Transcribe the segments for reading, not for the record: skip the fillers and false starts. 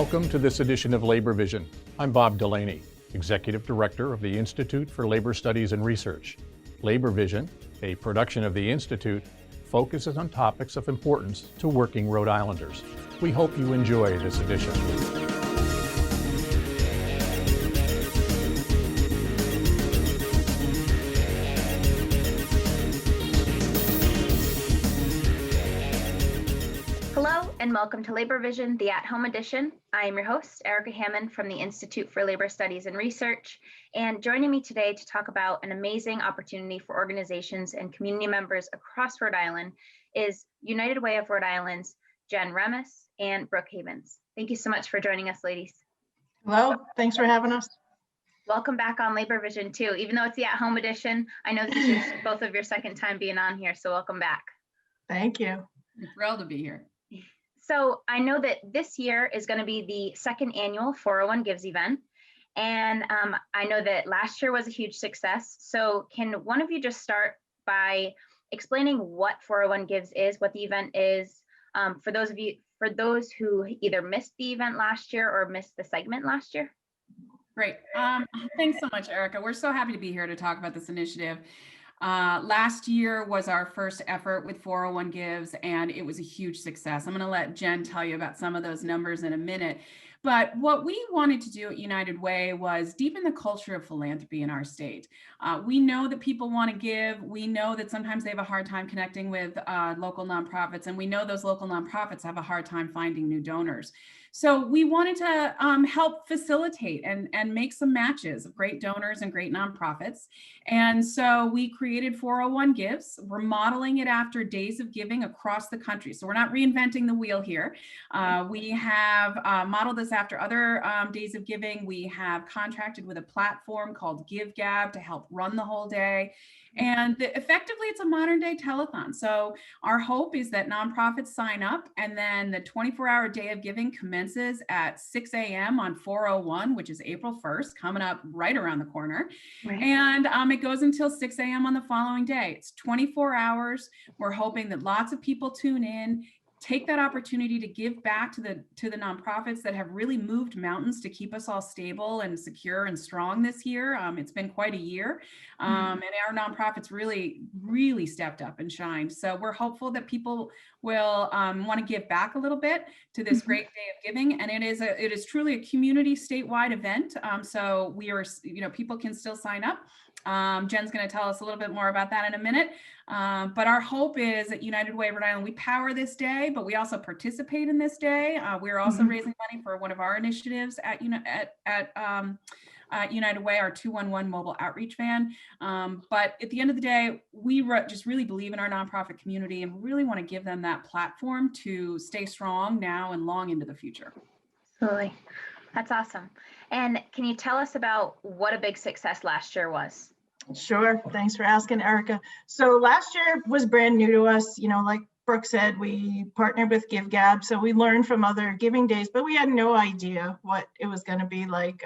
Welcome to this edition of Labor Vision. I'm Bob Delaney, Executive Director of the Institute for Labor Studies and Research. Labor Vision, a production of the Institute, focuses on topics of importance to working Rhode Islanders. We hope you enjoy this edition. Hello and welcome to Labor Vision, the at-home edition. I am your host, Erica Hammond from the Institute for Labor Studies and Research. And joining me today to talk about an amazing opportunity for organizations and community members across Rhode Island is United Way of Rhode Island's Jen Remis and Brooke Havens. Thank you so much for joining us, ladies. Hello, thanks for having us. Welcome back on Labor Vision too. Even though it's the at-home edition, I know this is both of your second time being on here, so welcome back. Thank you. I'm thrilled to be here. So I know that this year is going to be the second annual 401 Gives event. And I know that last year was a huge success. So can one of you just start by explaining what 401 Gives is, what the event is, for those who either missed the event last year or missed the segment last year? Great. Thanks so much, Erica. We're so happy to be here to talk about this initiative. Last year was our first effort with 401 Gives, and it was a huge success. I'm going to let Jen tell you about some of those numbers in a minute. But what we wanted to do at United Way was deepen the culture of philanthropy in our state. We know that people want to give. We know that sometimes they have a hard time connecting with local nonprofits, and we know those local nonprofits have a hard time finding new donors. So we wanted to help facilitate and make some matches of great donors and great nonprofits. And so we created 401 Gives. We're modeling it after Days of Giving across the country. So we're not reinventing the wheel here. We have modeled this after other Days of Giving. We have contracted with a platform called GiveGab to help run the whole day. And effectively, it's a modern day telethon. So our hope is that nonprofits sign up, and then the 24-hour Day of Giving commences at 6 a.m. on 401, which is April 1st, coming up right around the corner. Right. And it goes until 6 a.m. on the following day. It's 24 hours. We're hoping that lots of people tune in, take that opportunity to give back to the nonprofits that have really moved mountains to keep us all stable and secure and strong this year. It's been quite a year, and our nonprofits really stepped up and shined. So we're hopeful that people will want to give back a little bit to this great Day of Giving, and it is truly a community statewide event. So we are, people can still sign up. Jen's going to tell us a little bit more about that in a minute. But our hope is at United Way of Rhode Island, we power this day, but we also participate in this day. We're also raising money for one of our initiatives at United Way, our 211 mobile outreach van. But at the end of the day, we just really believe in our nonprofit community and really want to give them that platform to stay strong now and long into the future. Absolutely. That's awesome. And can you tell us about what a big success last year was? Sure. Thanks for asking, Erica. So last year was brand new to us. Like Brooke said, we partnered with GiveGab. So we learned from other giving days, but we had no idea what it was going to be like.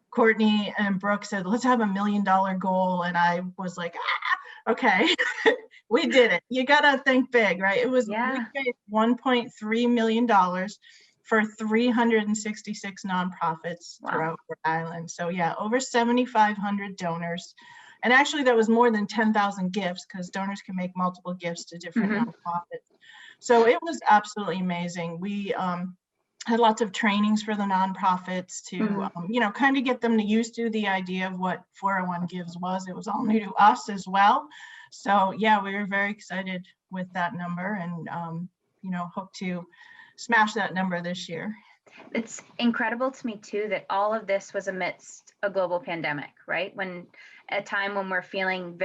Courtney and Brooke said, let's have $1 million goal. And I was like, okay, we did it. You got to think big, right? We raised $1.3 million for 366 nonprofits throughout Rhode Island. So yeah, over 7,500 donors. And actually that was more than 10,000 gifts because donors can make multiple gifts to different nonprofits. So it was absolutely amazing. We had lots of trainings for the nonprofits to, kind of get them used to the idea of what 401 Gives was. It was all new to us as well. So yeah, we were very excited with that number and, hope to smash that number this year. It's incredible to me too that all of this was amidst a global pandemic, right? When a time when we're feeling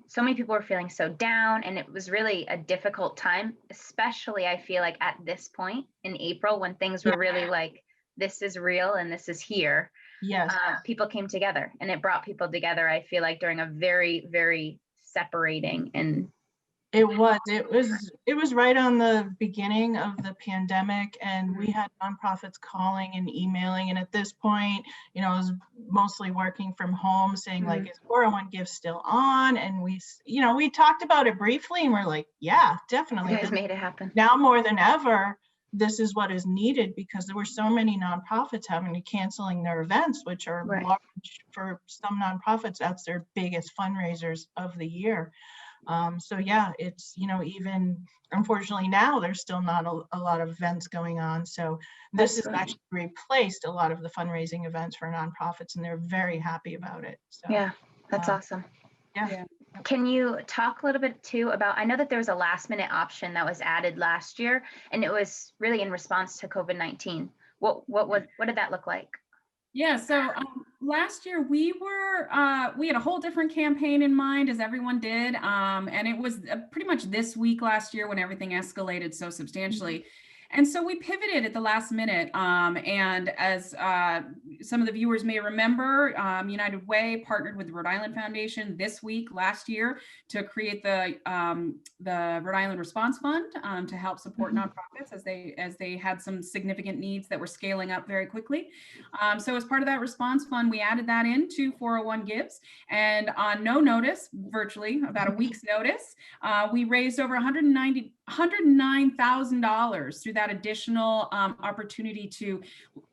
so many people were feeling so down, and it was really a difficult time, especially I feel like at this point in April when things were really like, this is real and this is here. Yes. People came together, and it brought people together, I feel like, during a very, very separating and It was right on the beginning of the pandemic, and we had nonprofits calling and emailing. And at this point, I was mostly working from home saying like, is 401 Gives still on? And we talked about it briefly and we're like, yeah, definitely. You guys made it happen. Now more than ever, this is what is needed, because there were so many nonprofits having to canceling their events, which are Right. large for some nonprofits. That's their biggest fundraisers of the year. So yeah, it's, you know, even unfortunately now there's still not a lot of events going on. So this has Absolutely. actually replaced a lot of the fundraising events for nonprofits, and they're very happy about it. So Yeah, that's uh, awesome. yeah. Yeah. Can you talk a little bit too about, I know that there was a last minute option that was added last year, and it was really in response to COVID-19. What did that look like? Yeah, so last year we had a whole different campaign in mind, as everyone did, and it was pretty much this week last year when everything escalated so substantially. And so we pivoted at the last minute. And as some of the viewers may remember, United Way partnered with the Rhode Island Foundation this week last year to create the Rhode Island Response Fund to help support nonprofits as they had some significant needs that were scaling up very quickly. So as part of that response fund, we added that into 401 Gives, and on no notice, virtually about a week's notice, we raised over $109,000 through that additional opportunity to,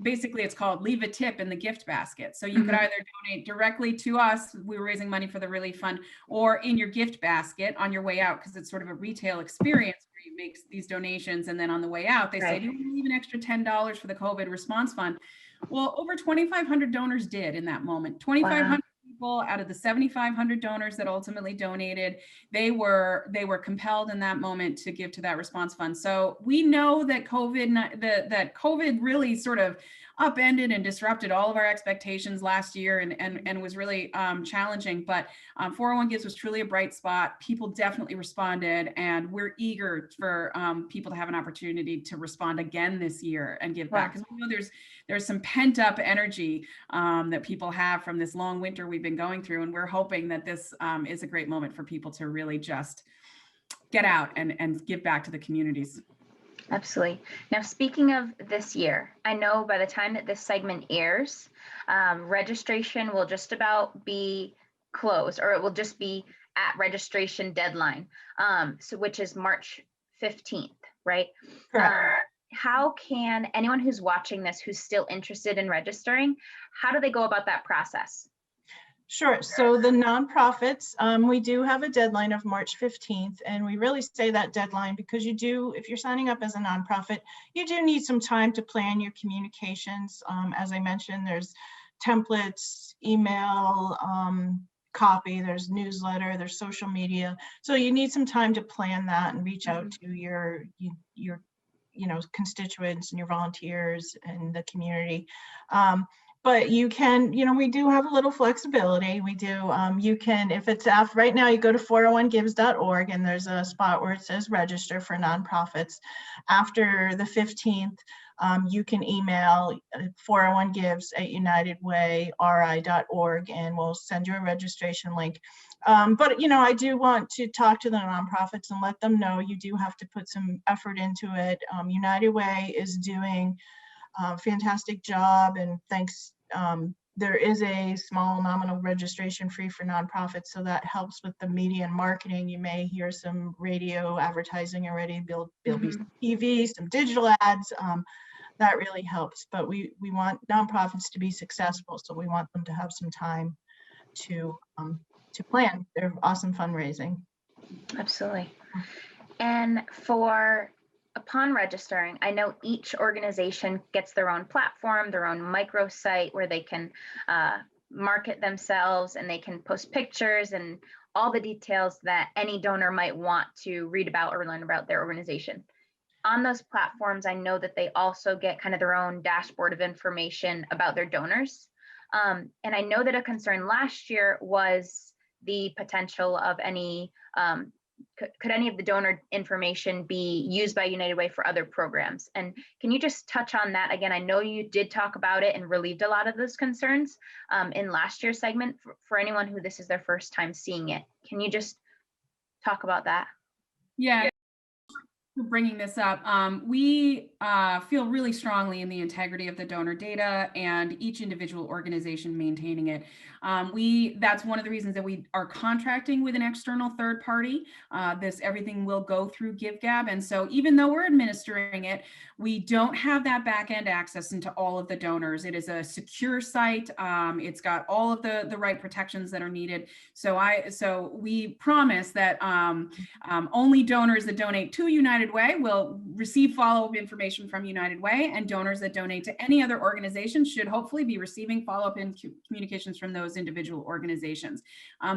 basically it's called leave a tip in the gift basket. So you could either donate directly to us, we were raising money for the relief fund, or in your gift basket on your way out, because it's sort of a retail experience where you make these donations, and then on the way out, they say, do you want to leave an extra $10 for the COVID response fund? Well, over 2,500 donors did in that moment. 2,500 people out of the 7,500 donors that ultimately donated, they were compelled in that moment to give to that response fund. So we know that COVID really sort of upended and disrupted all of our expectations last year, and was really challenging. But 401 Gives was truly a bright spot. People definitely responded, and we're eager for people to have an opportunity to respond again this year and give back. Because we know there's some pent up energy that people have from this long winter we've been going through, and we're hoping that this is a great moment for people to really just get out and give back to the communities. Absolutely. Now, speaking of this year, I know by the time that this segment airs, registration will just about be closed, or it will just be at registration deadline, so which is March 15th, right? How can anyone who's watching this, who's still interested in registering, how do they go about that process? Sure. So the nonprofits, we do have a deadline of March 15th, and we really say that deadline because you do, if you're signing up as a nonprofit, you do need some time to plan your communications. As I mentioned, there's templates, email, copy, there's newsletter, there's social media. So you need some time to plan that and reach out to your constituents and your volunteers and the community. But you can, we do have a little flexibility. We do, you can, if it's after, right now you go to 401gives.org, and there's a spot where it says register for nonprofits. After the 15th, you can email 401gives@unitedwayri.org, and we'll send you a registration link. But I do want to talk to the nonprofits and let them know you do have to put some effort into it. United Way is doing a fantastic job, and thanks. There is a small nominal registration fee for nonprofits, so that helps with the media and marketing. You may hear some radio advertising already. There'll be some TV, some digital ads. That really helps. But we want nonprofits to be successful, so we want them to have some time to plan their awesome fundraising. Absolutely. And upon registering, I know each organization gets their own platform, their own microsite where they can market themselves, and they can post pictures and all the details that any donor might want to read about or learn about their organization. On those platforms, I know that they also get kind of their own dashboard of information about their donors. And I know that a concern last year was the potential of any could any of the donor information be used by United Way for other programs? And can you just touch on that again? I know you did talk about it and relieved a lot of those concerns in last year's segment. For anyone who this is their first time seeing it, can you just talk about that? Yeah. for bringing this up. We feel really strongly in the integrity of the donor data and each individual organization maintaining it. That's one of the reasons that we are contracting with an external third party. Everything will go through GiveGab. And so even though we're administering it, we don't have that back end access into all of the donors. It is a secure site. It's got all of the right protections that are needed. So we promise that only donors that donate to United Way will receive follow-up information from United Way, and donors that donate to any other organization should hopefully be receiving follow-up communications from those individual organizations.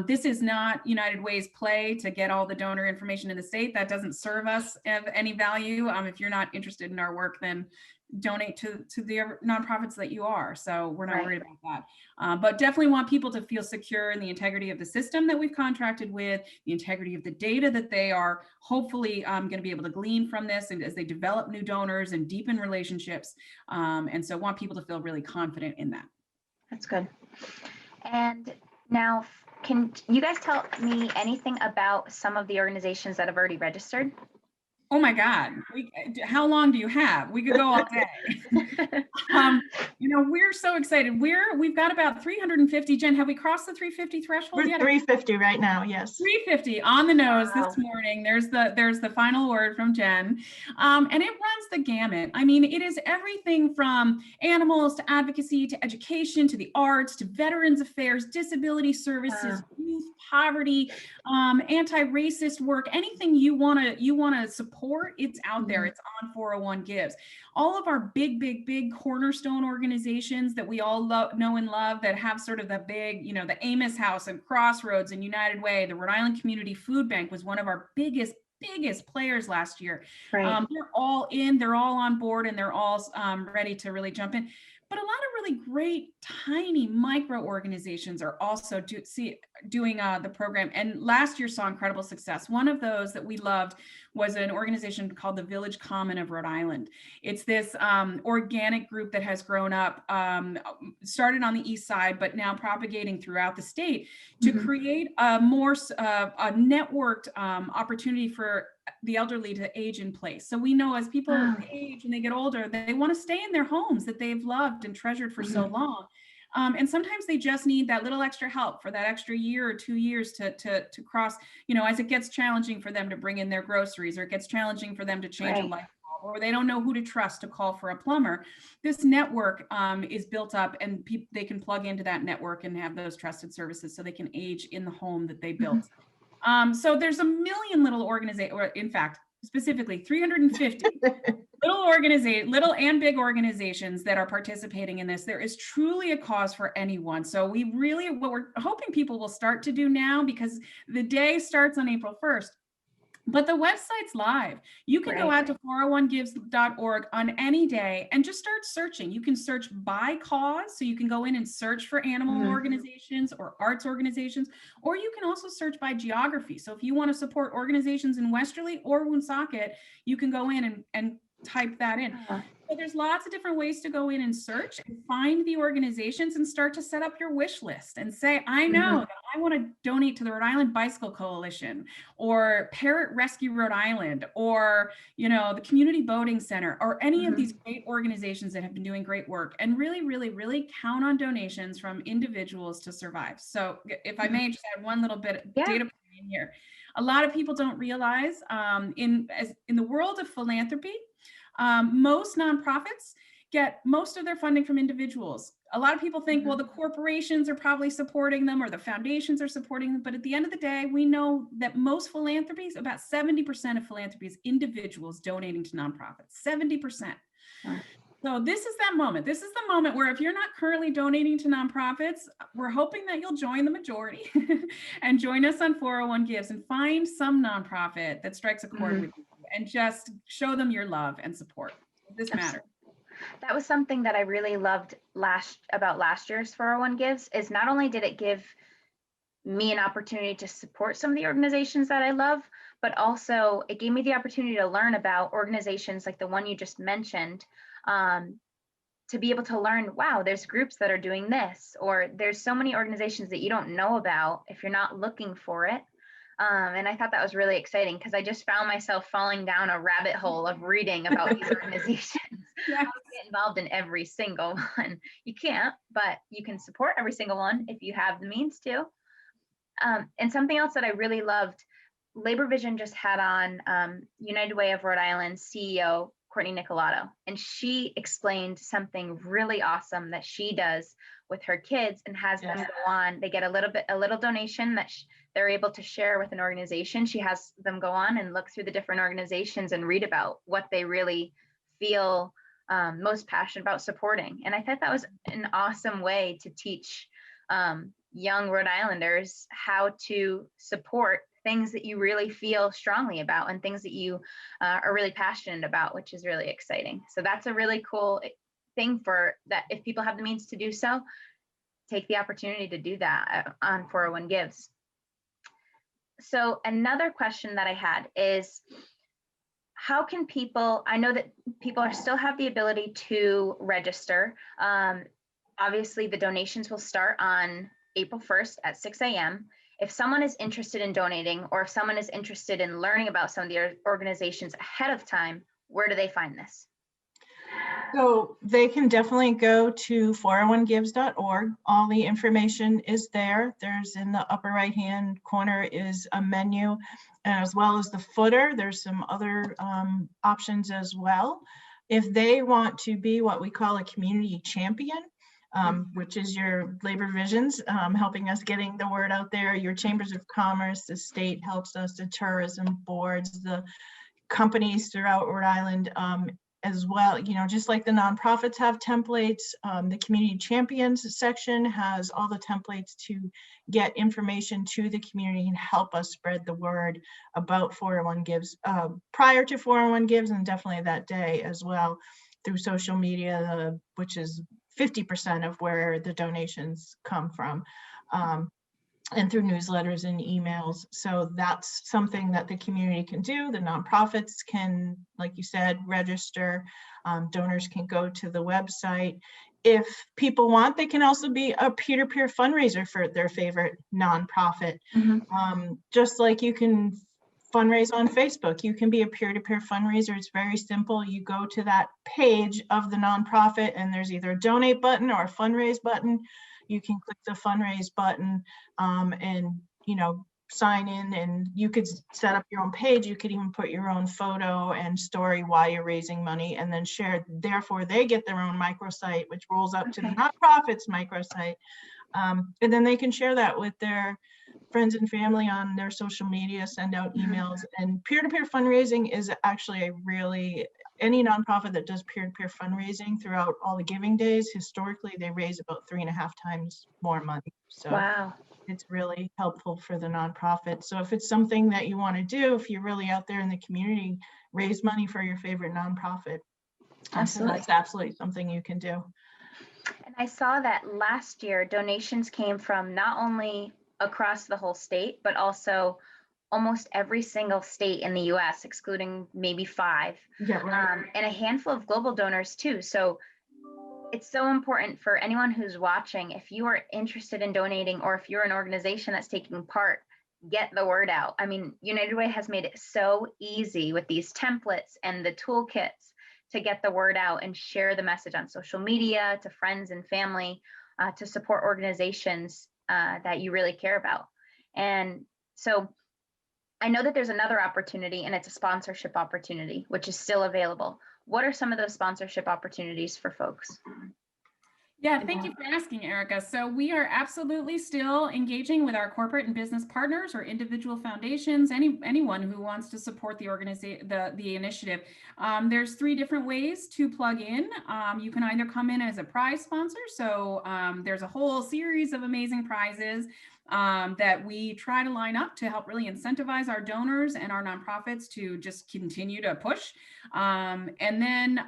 This is not United Way's play to get all the donor information in the state. That doesn't serve us of any value. If you're not interested in our work, then donate to the nonprofits that you are. So we're not worried about that. But definitely want people to feel secure in the integrity of the system that we've contracted with, the integrity of the data that they are hopefully going to be able to glean from this, and as they develop new donors and deepen relationships. And so want people to feel really confident in that. That's good. And now, can you guys tell me anything about some of the organizations that have already registered? Oh my God, how long do you have? We could go all day. We're so excited. We've got about 350. Jen, have we crossed the 350 threshold We're yet? 350 right now, yes. 350 on the nose Wow. this morning. There's the final word from Jen. And it runs the gamut. I mean, it is everything from animals to advocacy to education to the arts to veterans affairs, disability services, youth poverty, anti-racist work, anything you want to support, it's out there. It's on 401 Gives. All of our big cornerstone organizations that we all know and love, that have sort of the big, the Amos House and Crossroads and United Way. The Rhode Island Community Food Bank was one of our biggest players last year. Right. They're all in, they're all on board, and they're all ready to really jump in. But a lot of really great tiny micro organizations are also doing the program. And last year saw incredible success. One of those that we loved was an organization called the Village Common of Rhode Island. It's this organic group that has grown up, started on the east side, but now propagating throughout the state to create a more networked opportunity for the elderly to age in place. So we know as people age and they get older, they want to stay in their homes that they've loved and treasured for so long. And sometimes they just need that little extra help for that extra year or 2 years to cross, as it gets challenging for them to bring in their groceries, or it gets challenging for them to change a light bulb, or they don't know who to trust to call for a plumber. This network is built up, and they can plug into that network and have those trusted services so they can age in the home that they built. So there's a million little organizations, or in fact, specifically 350 little and big organizations that are participating in this. There is truly a cause for anyone. So what we're hoping people will start to do now, because the day starts on April 1st. But the website's live. You can go out to 401gives.org on any day and just start searching. You can search by cause. So you can go in and search for animal organizations or arts organizations, or you can also search by geography. So if you want to support organizations in Westerly or Woonsocket, you can go in and type that in. So there's lots of different ways to go in and search and find the organizations and start to set up your wish list and say, I know that I want to donate to the Rhode Island Bicycle Coalition, or Parrot Rescue Rhode Island, or, the Community Boating Center, or any of these great organizations that have been doing great work, and really, really, really count on donations from individuals to survive. So if I may just add one little bit of data point in here. A lot of people don't realize in the world of philanthropy, most nonprofits get most of their funding from individuals. A lot of people think, well, the corporations are probably supporting them, or the foundations are supporting them. But at the end of the day, we know that most philanthropies, about 70% of philanthropy, is individuals donating to nonprofits, 70%. So this is that moment. This is the moment where if you're not currently donating to nonprofits, we're hoping that you'll join the majority and join us on 401 Gives and find some nonprofit that strikes a chord with you, and just show them your love and support. This matters. That was something that I really loved about last year's 401 Gives, is not only did it give me an opportunity to support some of the organizations that I love, but also it gave me the opportunity to learn about organizations like the one you just mentioned, to be able to learn, wow, there's groups that are doing this, or there's so many organizations that you don't know about if you're not looking for it. And I thought that was really exciting because I just found myself falling down a rabbit hole of reading about these organizations. Yeah. I don't get involved in every single one. You can't, but you can support every single one if you have the means to. And something else that I really loved, Labor Vision just had on United Way of Rhode Island CEO Courtney Nicolato, and she explained something really awesome that she does with her kids and has them go on. They get a little donation that they're able to share with an organization. She has them go on and look through the different organizations and read about what they really feel most passionate about supporting. And I thought that was an awesome way to teach young Rhode Islanders how to support things that you really feel strongly about and things that you are really passionate about, which is really exciting. So that's a really cool thing for that. If people have the means to do so, take the opportunity to do that on 401 Gives. So another question that I had is, how can people, I know that people are still have the ability to register. Obviously the donations will start on April 1st at 6 a.m. If someone is interested in donating, or if someone is interested in learning about some of the organizations ahead of time, where do they find this? So they can definitely go to 401gives.org. All the information is there. There's in the upper right-hand corner is a menu, as well as the footer. There's some other options as well. If they want to be what we call a community champion, which is your Labor Visions, helping us getting the word out there, your chambers of commerce, the state helps us, the tourism boards, the companies throughout Rhode Island, as well, you know, just like the nonprofits have templates, the community champions section has all the templates to get information to the community and help us spread the word about 401 Gives prior to 401 Gives, and definitely that day as well through social media, which is 50% of where the donations come from. And through newsletters and emails. So that's something that the community can do. The nonprofits can, like you said, register. Donors can go to the website. If people want, they can also be a peer-to-peer fundraiser for their favorite nonprofit. Just like you can fundraise on Facebook, you can be a peer-to-peer fundraiser. It's very simple. You go to that page of the nonprofit and there's either a donate button or a fundraise button. You can click the fundraise button and, you know, sign in, and you could set up your own page. You could even put your own photo and story why you're raising money and then share. Therefore, they get their own microsite, which rolls up to the nonprofit's microsite. And then they can share that with their friends and family on their social media, send out emails. And peer-to-peer fundraising is actually a really, any nonprofit that does peer-to-peer fundraising throughout all the giving days, historically, they raise about 3.5 times more money. So wow, it's really helpful for the nonprofit. So if it's something that you want to do, if you're really out there in the community, raise money for your favorite nonprofit. absolutely. That's absolutely something you can do. And I saw that last year donations came from not only across the whole state, but also almost every single state in the US, excluding maybe 5, Yeah, right. and a handful of global donors too. So it's so important for anyone who's watching, if you are interested in donating, or if you're an organization that's taking part, get the word out. I mean, United Way has made it so easy with these templates and the toolkits to get the word out and share the message on social media to friends and family, to support organizations that you really care about. And so I know that there's another opportunity, and it's a sponsorship opportunity, which is still available. What are some of those sponsorship opportunities for folks? Yeah, thank you for asking, Erica. So we are absolutely still engaging with our corporate and business partners or individual foundations, anyone who wants to support the organization, the initiative. There's 3 different ways to plug in. You can either come in as a prize sponsor. So there's a whole series of amazing prizes that we try to line up to help really incentivize our donors and our nonprofits to just continue to push. And then,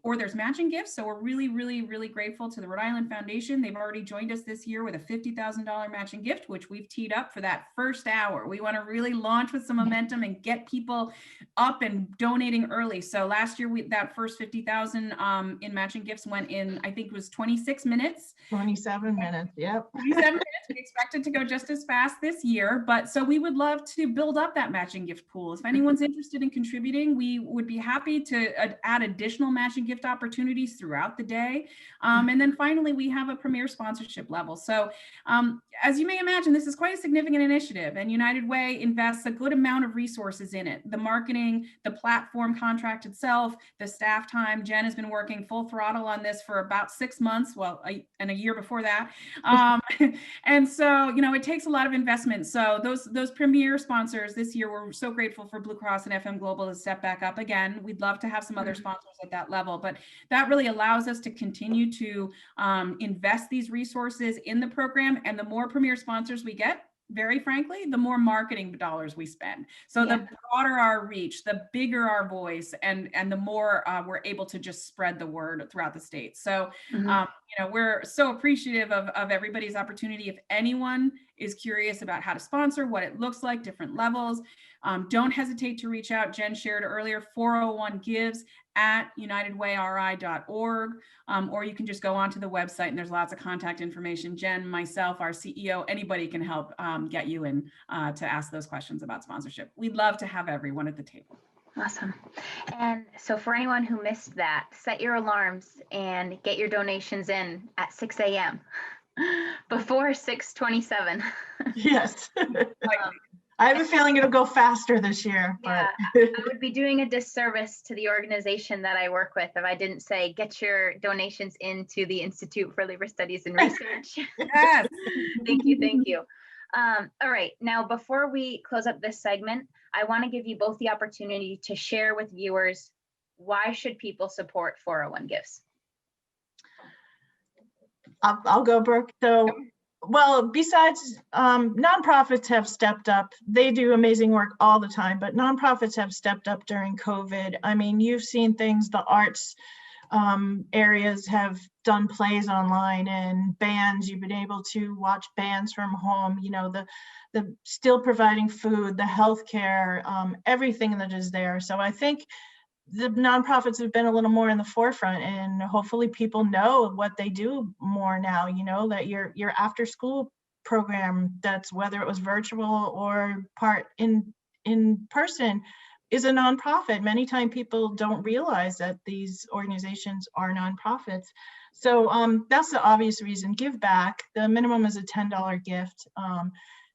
or there's matching gifts. So we're really, really, really grateful to the Rhode Island Foundation. They've already joined us this year with a $50,000 matching gift, which we've teed up for that first hour. We want to really launch with some momentum and get people up and donating early. So last year, that first 50,000 in matching gifts went in, I think it was 26 minutes. 27 minutes, yep. 27 minutes. We expect it to go just as fast this year, but so we would love to build up that matching gift pool. If anyone's interested in contributing, we would be happy to add additional matching gift opportunities throughout the day. And then finally, we have a premier sponsorship level. So as you may imagine, this is quite a significant initiative, and United Way invests a good amount of resources in it. The marketing, the platform contract itself, the staff time. Jen has been working full throttle on this for about 6 months, and a year before that. And so, it takes a lot of investment. So those premier sponsors this year, we're so grateful for Blue Cross and FM Global to step back up again. We'd love to have some other sponsors at that level, but that really allows us to continue to invest these resources in the program. And the more premier sponsors we get, very frankly, the more marketing dollars we spend. So the broader our reach, the bigger our voice, and the more we're able to just spread the word throughout the state. So, we're so appreciative of everybody's opportunity. If anyone is curious about how to sponsor, what it looks like, different levels, don't hesitate to reach out. Jen shared earlier, 401 gives at unitedwayri.org, or you can just go onto the website and there's lots of contact information. Jen, myself, our CEO, anybody can help get you in to ask those questions about sponsorship. We'd love to have everyone at the table. Awesome. And so for anyone who missed that, set your alarms and get your donations in at 6 a.m. before 6:27. Yes. I have a feeling it'll go faster this year. But I would be doing a disservice to the organization that I work with if I didn't say, get your donations into the Institute for Labor Studies and Research. Yes. Thank you. All right, now before we close up this segment, I want to give you both the opportunity to share with viewers, why should people support 401 Gives? I'll go, Brooke. So, well, besides nonprofits have stepped up. They do amazing work all the time, but nonprofits have stepped up during COVID. I mean, you've seen things, the arts areas have done plays online, and bands, you've been able to watch bands from home, the still providing food, the healthcare, everything that is there. So I think the nonprofits have been a little more in the forefront, and hopefully people know what they do more now, that your after school program, that's whether it was virtual or part in person, is a nonprofit. Many times people don't realize that these organizations are nonprofits. So that's the obvious reason. Give back. The minimum is a $10 gift.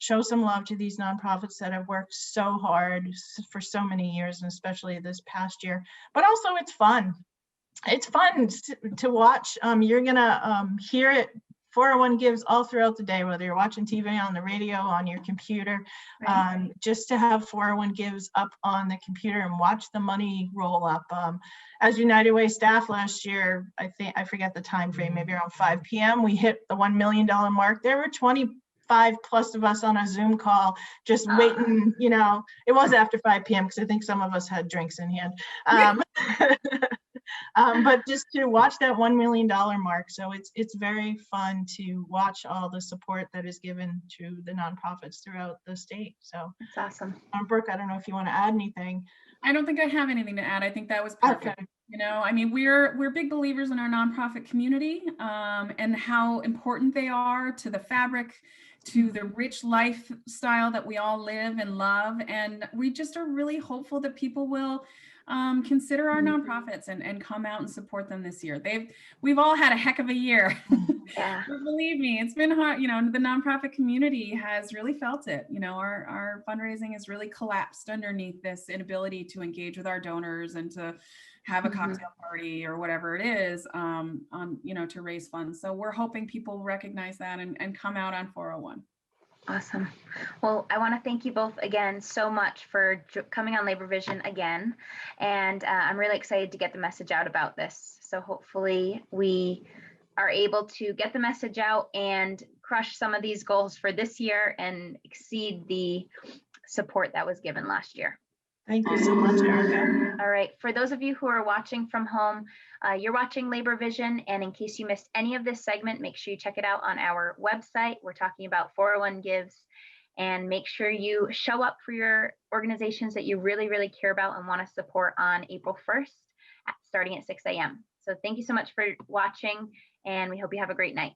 Show some love to these nonprofits that have worked so hard for so many years, and especially this past year. But also it's fun. It's fun to watch. You're gonna hear it, 401 Gives, all throughout the day, whether you're watching TV, on the radio, on your computer. Right. Just to have 401 Gives up on the computer and watch the money roll up. As United Way staff last year, I forget the time frame, maybe around 5 p.m., we hit the $1 million mark. There were 25 plus of us on a Zoom call, just waiting, it was after 5 p.m. because I think some of us had drinks in hand. But just to watch that $1 million mark. So it's very fun to watch all the support that is given to the nonprofits throughout the state. So that's awesome. Brooke, I don't know if you want to add anything. I don't think I have anything to add. I think that was perfect. Okay. We're big believers in our nonprofit community and how important they are to the fabric, to the rich lifestyle that we all live and love. And we just are really hopeful that people will consider our nonprofits and come out and support them this year. We've all had a heck of a year. Yeah. Believe me, it's been hard. The nonprofit community has really felt it. Our fundraising has really collapsed underneath this inability to engage with our donors and to have a cocktail party or whatever it is to raise funds. So we're hoping people recognize that and come out on 401. Awesome. Well, I want to thank you both again so much for coming on Labor Vision again. And I'm really excited to get the message out about this. So hopefully we are able to get the message out and crush some of these goals for this year and exceed the support that was given last year. Thank you so much, Erica. All right. For those of you who are watching from home, you're watching Labor Vision. And in case you missed any of this segment, make sure you check it out on our website. We're talking about 401 Gives. And make sure you show up for your organizations that you really, really care about and want to support on April 1st, starting at 6 a.m. So thank you so much for watching, and we hope you have a great night.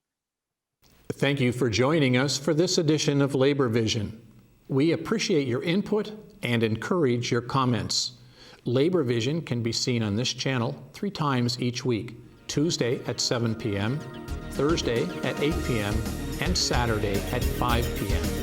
Thank you for joining us for this edition of Labor Vision. We appreciate your input and encourage your comments. Labor Vision can be seen on this channel 3 times each week, Tuesday at 7 p.m., Thursday at 8 p.m., and Saturday at 5 p.m.